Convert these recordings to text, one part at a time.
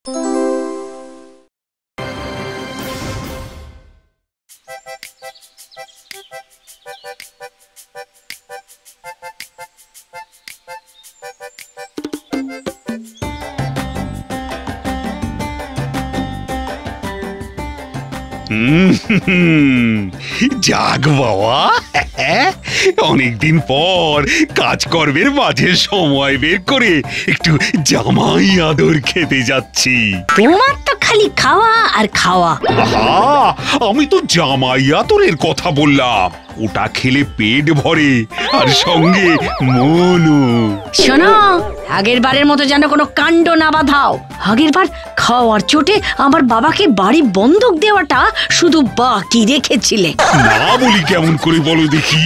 যাক বাবা, অনেকদিন পর কাজকর্মের মাঝে সময় বের করে একটু জামাই আদর খেতে যাচ্ছি। তোমার তো খালি খাওয়া আর খাওয়া। আমি তো জামাই আদরের কথা বললাম, ওটা খেলে পেট ভরে আর সঙ্গে মনও। শোনো, আগের বারের মতো যেন কোনো কাণ্ড না বাঁধাও। আগের বার খাওয়ার চোটে আমার বাবাকে বাড়ি বন্ধক দেওয়াটা শুধু বাকি রেখেছিলে। না বলি কেমন করে বলো দেখি?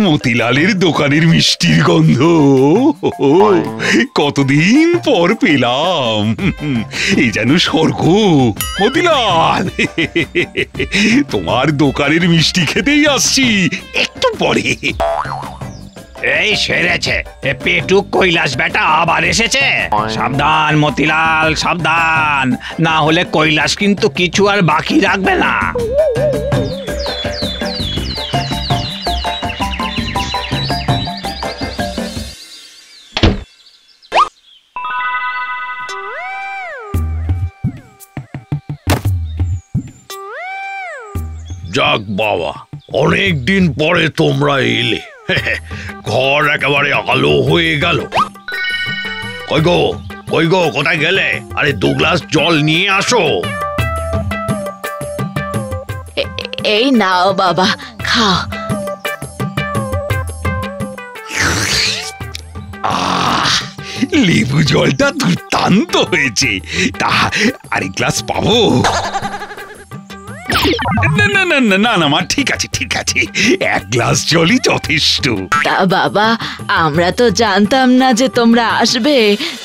মতিলালের দোকানের মিষ্টির গন্ধ কতদিন পর পেলাম। এই যেন স্বর্গ। মতিলাল, তোমার দোকানের মিষ্টি খেতেই আসছি একটু পরে। এই সেরেছে, পেটু কৈলাস বেটা আবার এসেছে। সাবধান মতিলাল, সাবধান, না হলে কৈলাস কিন্তু কিছু আর বাকি রাখবে না। যাক বাবা, অনেকদিন পরে তোমরা এলে, ঘর একেবারে আলো হয়ে গেল। কই গো কোথায় গেলে? আরে 2 গ্লাস জল নিয়ে আসো। এই নাও বাবা, খাও। লেবু জলটা দুর্দান্ত হয়েছে। তা আরেক গ্লাস পাবো? না না না না না না মা, ঠিক আছে ঠিক আছে, 1 গ্লাস জলই যথেষ্ট। তা বাবা, আমরা তো জানতাম না যে তোমরা আসবে,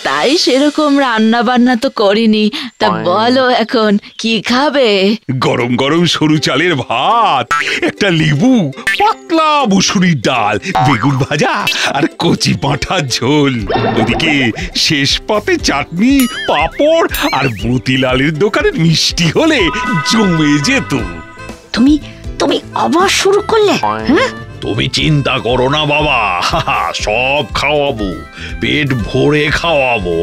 তাই সেরকম রান্না বান্না তো করিনি। তা বলো এখন কি খাবে? গরম গরম সরু চালের ভাত, একটা লেবু, পাতলা মুসুরির ডাল, বেগুন ভাজা আর কচি পাঁঠার ঝোল। ওদিকে শেষ পাতে চাটনি, পাঁপড় আর মতিলালের দোকানের মিষ্টি হলে জমে যেত। তুমি আবার শুরু করলে? তুমি চিন্তা করো না বাবা, সব খাওয়াবো, পেট ভরে খাওয়াবো।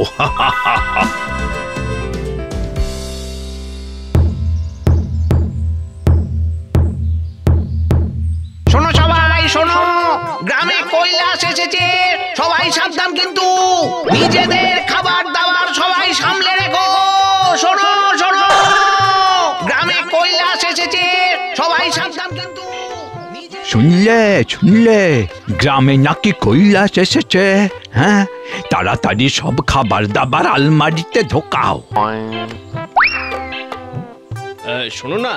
শোনো সবাই, শোনো, গ্রামে কৈলাস এসেছে। সবাই সাবধান, কিন্তু নিজেদের খাবার দাবার সবাই সামলে রেখো। শোনো শোনো, গ্রামে কৈলাস এসেছে, সবাই সাবধান কিন্তু। শুনলে গ্রামে নাকি কৈলাস এসেছে? হ্যাঁ, তাড়াতাড়ি সব খাবার দাবার আলমারিতে ঢোকাও। শোনো না,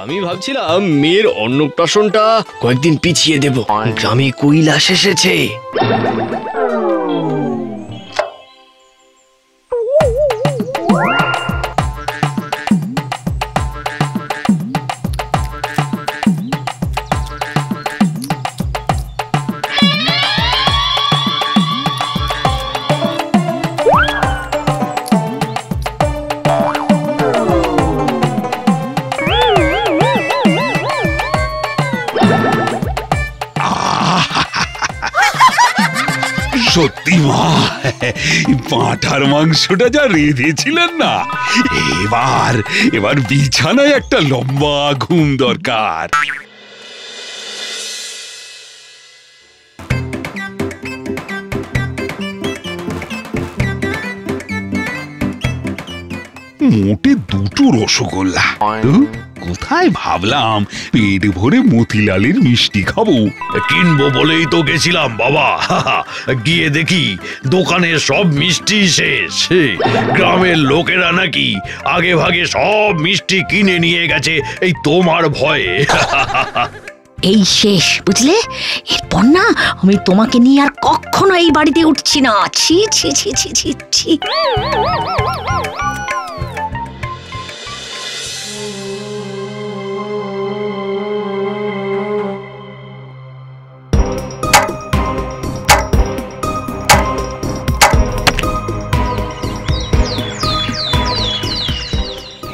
আমি ভাবছিলাম মেয়ের অন্নপ্রাশনটা কয়েকদিন পিছিয়ে দেব। গ্রামে কৈলাস এসেছে। সত্যি মা, পাঁঠার মাংসটা যা রেঁধেছিলেন না, এবার বিছানায় একটা লম্বা ঘুম দরকার। মোটে 2টো রসগোল্লা। কোথায় ভাবলাম পেট ভরে মতিলালের মিষ্টি খাবো। কিনবো বলেই তো গেছিলাম বাবা, গিয়ে দেখি দোকানের সব মিষ্টি শেষ। গ্রামের লোকেরা নাকি আগে ভাগে সব মিষ্টি কিনে নিয়ে গেছে এই তোমার ভয়ে। এই শেষ, বুঝলে? এরপর না আমি তোমাকে নিয়ে আর কখনো এই বাড়িতে উঠছি না। ছি ছি ছি ছি ছি ছি।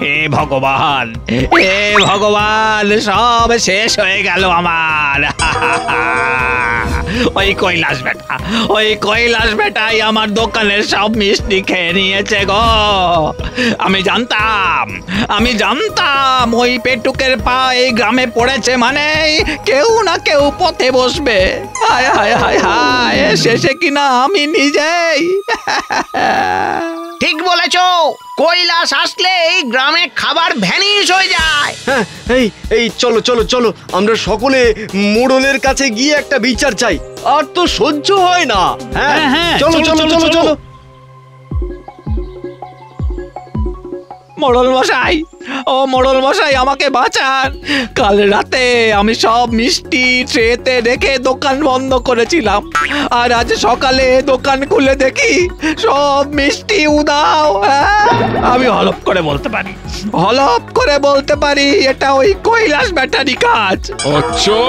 হে ভগবান, হে ভগবান, সব শেষ হয়ে গেল আমার। ওই কৈলাস বেটাই আমার দোকানের সব মিষ্টি খেয়ে নিয়েছে গো। আমি জানতাম ওই পেটুকের পা এই গ্রামে পড়েছে মানে কেউ না কেউ পথে বসবে। হায় হায় হায় হায়, শেষে কিনা আমি নিজেই। ঠিক বলেছো, কৈলাস আসলে এই গ্রামে খাবার ভ্যানিশ হয়ে যায়। হ্যাঁ, এই চলো চলো চলো, আমরা সকলে মোড়লের কাছে গিয়ে একটা বিচার চাই। আর তো সহ্য হয় না। হ্যাঁ, চলো চলো চলো চলো। মোড়ল মশাই আমাকে বাঁচান। কাল রাতে আমি সব মিষ্টি ট্রেতে রেখে দোকান বন্ধ করেছিলাম, আর আজ সকালে দোকান খুলে দেখি সব মিষ্টি উদাও। আমি হলপ করে বলতে পারি এটা ওই কৈলাস ব্যাটারি কাজ। আচ্ছা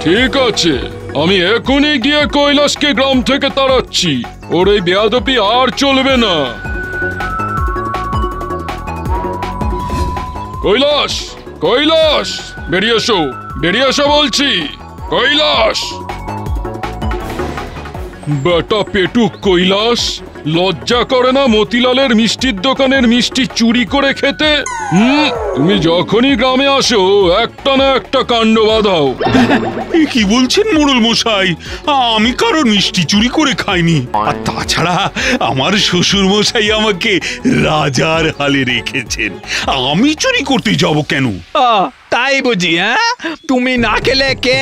ঠিক আছে, আমি এখনই গিয়ে কৈলাসকে গ্রাম থেকে তাড়াচ্ছি। ওর এই বেয়াদবি আর চলবে না। কৈলাস, বেরিয়ে এসো বলছি। কৈলাস, বেটা পেটুক কৈলাস, লজ্জা করে না মতিলালের মিষ্টির দোকানের মিষ্টি চুরি করে খেতে? তুমি যখনই গ্রামে আসো একটা না একটা কাণ্ড বাঁধাও। কি বলছেন মোড়ল মশাই? আমি কারো মিষ্টি চুরি করে খাইনি। আর তাছাড়া আমার শ্বশুর মশাই আমাকে রাজার হালে রেখেছেন, আমি চুরি করতে যাব কেন? তাই বুঝি? তুমি না খেলে কে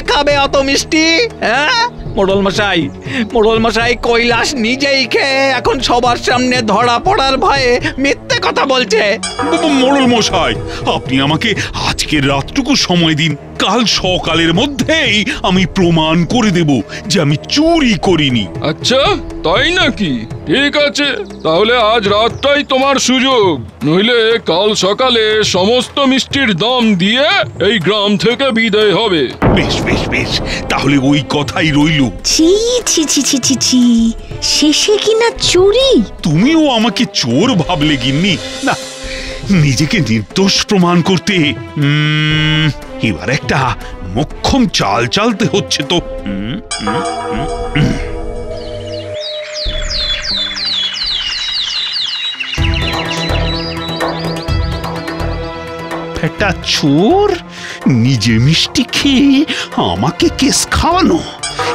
খাবে অত মিষ্টি? মোড়ল মশাই কৈলাস নিজেই খেয়ে এখন সবার সামনে ধরা পড়ার ভয়ে মিথ্যে কথা বলছে। মোড়ল মশাই, আপনি আমাকে আজকের রাতটুকু সময় দিন। কাল সকালের মধ্যেই আমি প্রমাণ করে দেব যে আমি চুরি করিনি। আচ্ছা তাই নাকি? ঠিক আছে, তাহলে আজ রাতটাই তোমার সুযোগ, নইলে কাল সকালে সমস্ত মিষ্টির দাম দিয়ে এই গ্রাম থেকে বিদায় হবে। বেশ বেশ বেশ, তাহলে ওই কথাই রইল। ছি ছি ছি ছি ছি ছি, শেষে কিনা চুরি? তুমিও আমাকে চোর ভাবলে গিন্নি? না, নিজেকে নির্দোষ প্রমাণ করতে এবার একটা মোক্ষম চাল চালতে হচ্ছে তো। একটা চোর নিজে মিষ্টি খেয়ে আমাকে কেস খাওয়ানো।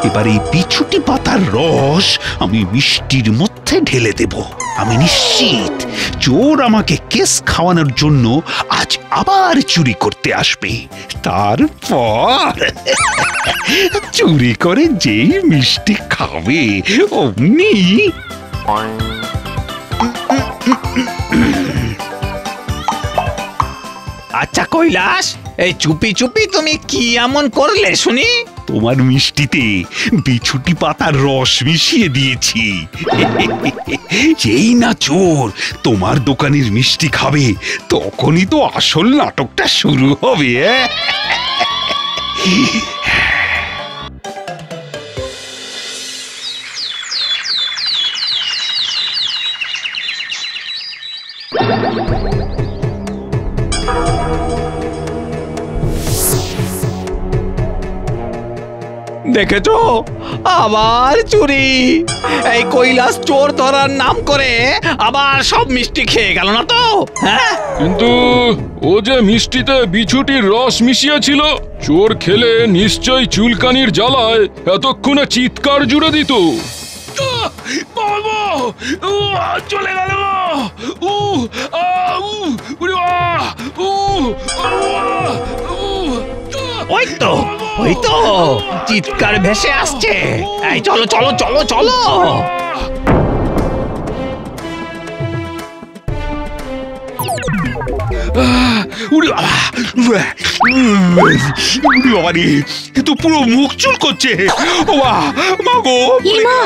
এবার এই বিছুটি পাতার রস আমি মিষ্টির মধ্যে ঢেলে দেব। আমি নিশ্চিত চোর আমাকে কেস খাওয়ানোর জন্য আজ আবার চুরি করতে আসবে। তারপর চুরি করে যেই মিষ্টি খাবে অমনি আচ্ছা কৈলাস, এই চুপি চুপি তুমি কি এমন করলে শুনি? তোমার মিষ্টিতে বিছুটি পাতার রস মিশিয়ে দিয়েছি। যেই না চোর তোমার দোকানের মিষ্টি খাবে তখনই তো আসল নাটকটা শুরু হবে। দেখেছো, আবার চুরি। এই কৈলাস চোর ধরার নাম করে আবার সব মিষ্টি খেয়ে গেল না তো? কিন্তু ও যে মিষ্টিতে বিছুটির রস মিশিয়েছিল, চোর খেলে নিশ্চয়ই চুলকানির জ্বালায় এতক্ষণে চিৎকার জুড়ে দিত। চলে গেল। ওই তো চিৎকার ভেসে আসছে। এই চলো চলো চলো চলো। উড়ি বাবা উড়ি বাবা রে, এ তো পুরো মুখ চুল করছে। ও মা গো, এ মা,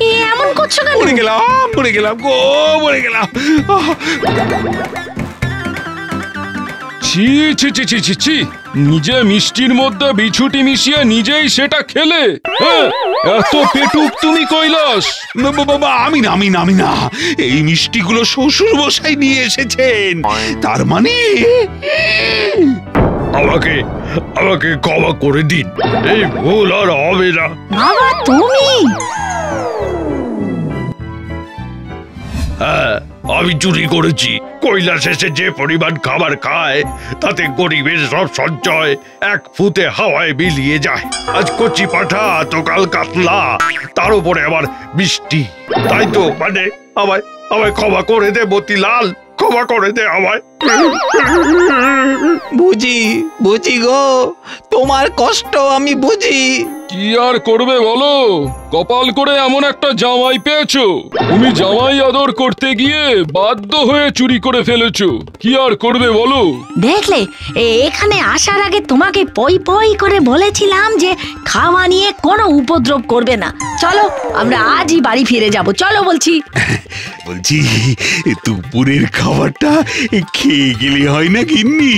এ এমন করছো কেন? মরে গেলাম গো, মরে গেলাম। ছি ছি ছি ছি ছি ছি, নিজে মিষ্টির মধ্যে বিছুটি মিশিয়ে নিজেই সেটা খেলে। হ্যাঁ, এত পেটুক তুমি কৈলাস? বাবা আমি না, এই মিষ্টিগুলো শ্বশুর মশাই নিয়ে এসেছেন। তার মানে আমাকে আমাকে ক্ষমা করে দিন, এই ভুল আর হবে না। বাবা তুমি? হ্যাঁ, আমি চুরি করেছি। কৈলাস এসে যে পরিমাণ খাবার খায় তাতে গরিবের সব সঞ্চয় এক ফুতে হাওয়ায় মিলিয়ে যায়। আজ কচি পাঠা, তো কাল কাতলা, তার উপরে আবার মিষ্টি। তাই তো মানে আমায় আমায় ক্ষমা করে দে মতিলাল, ক্ষমা করে দে আমায়। বুঝি গো, তোমার কষ্ট আমি বুঝি। কি আর করবে বলো, কপাল করে এমন একটা জামাই পেয়েছো। তুমি জামাই আদর করতে গিয়ে বাধ্য হয়ে চুরি করে ফেলেছো। কি আর করবে বলো? দেখলে, এখানে আসার আগে তোমাকে পই পই করে বলেছিলাম যে খাওয়া নিয়ে কোনো উপদ্রব করবে না। চলো আমরা আজই বাড়ি ফিরে যাব, চলো বলছি। দুপুরের খাবারটা খেয়ে গেলে হয় না গিন্নি?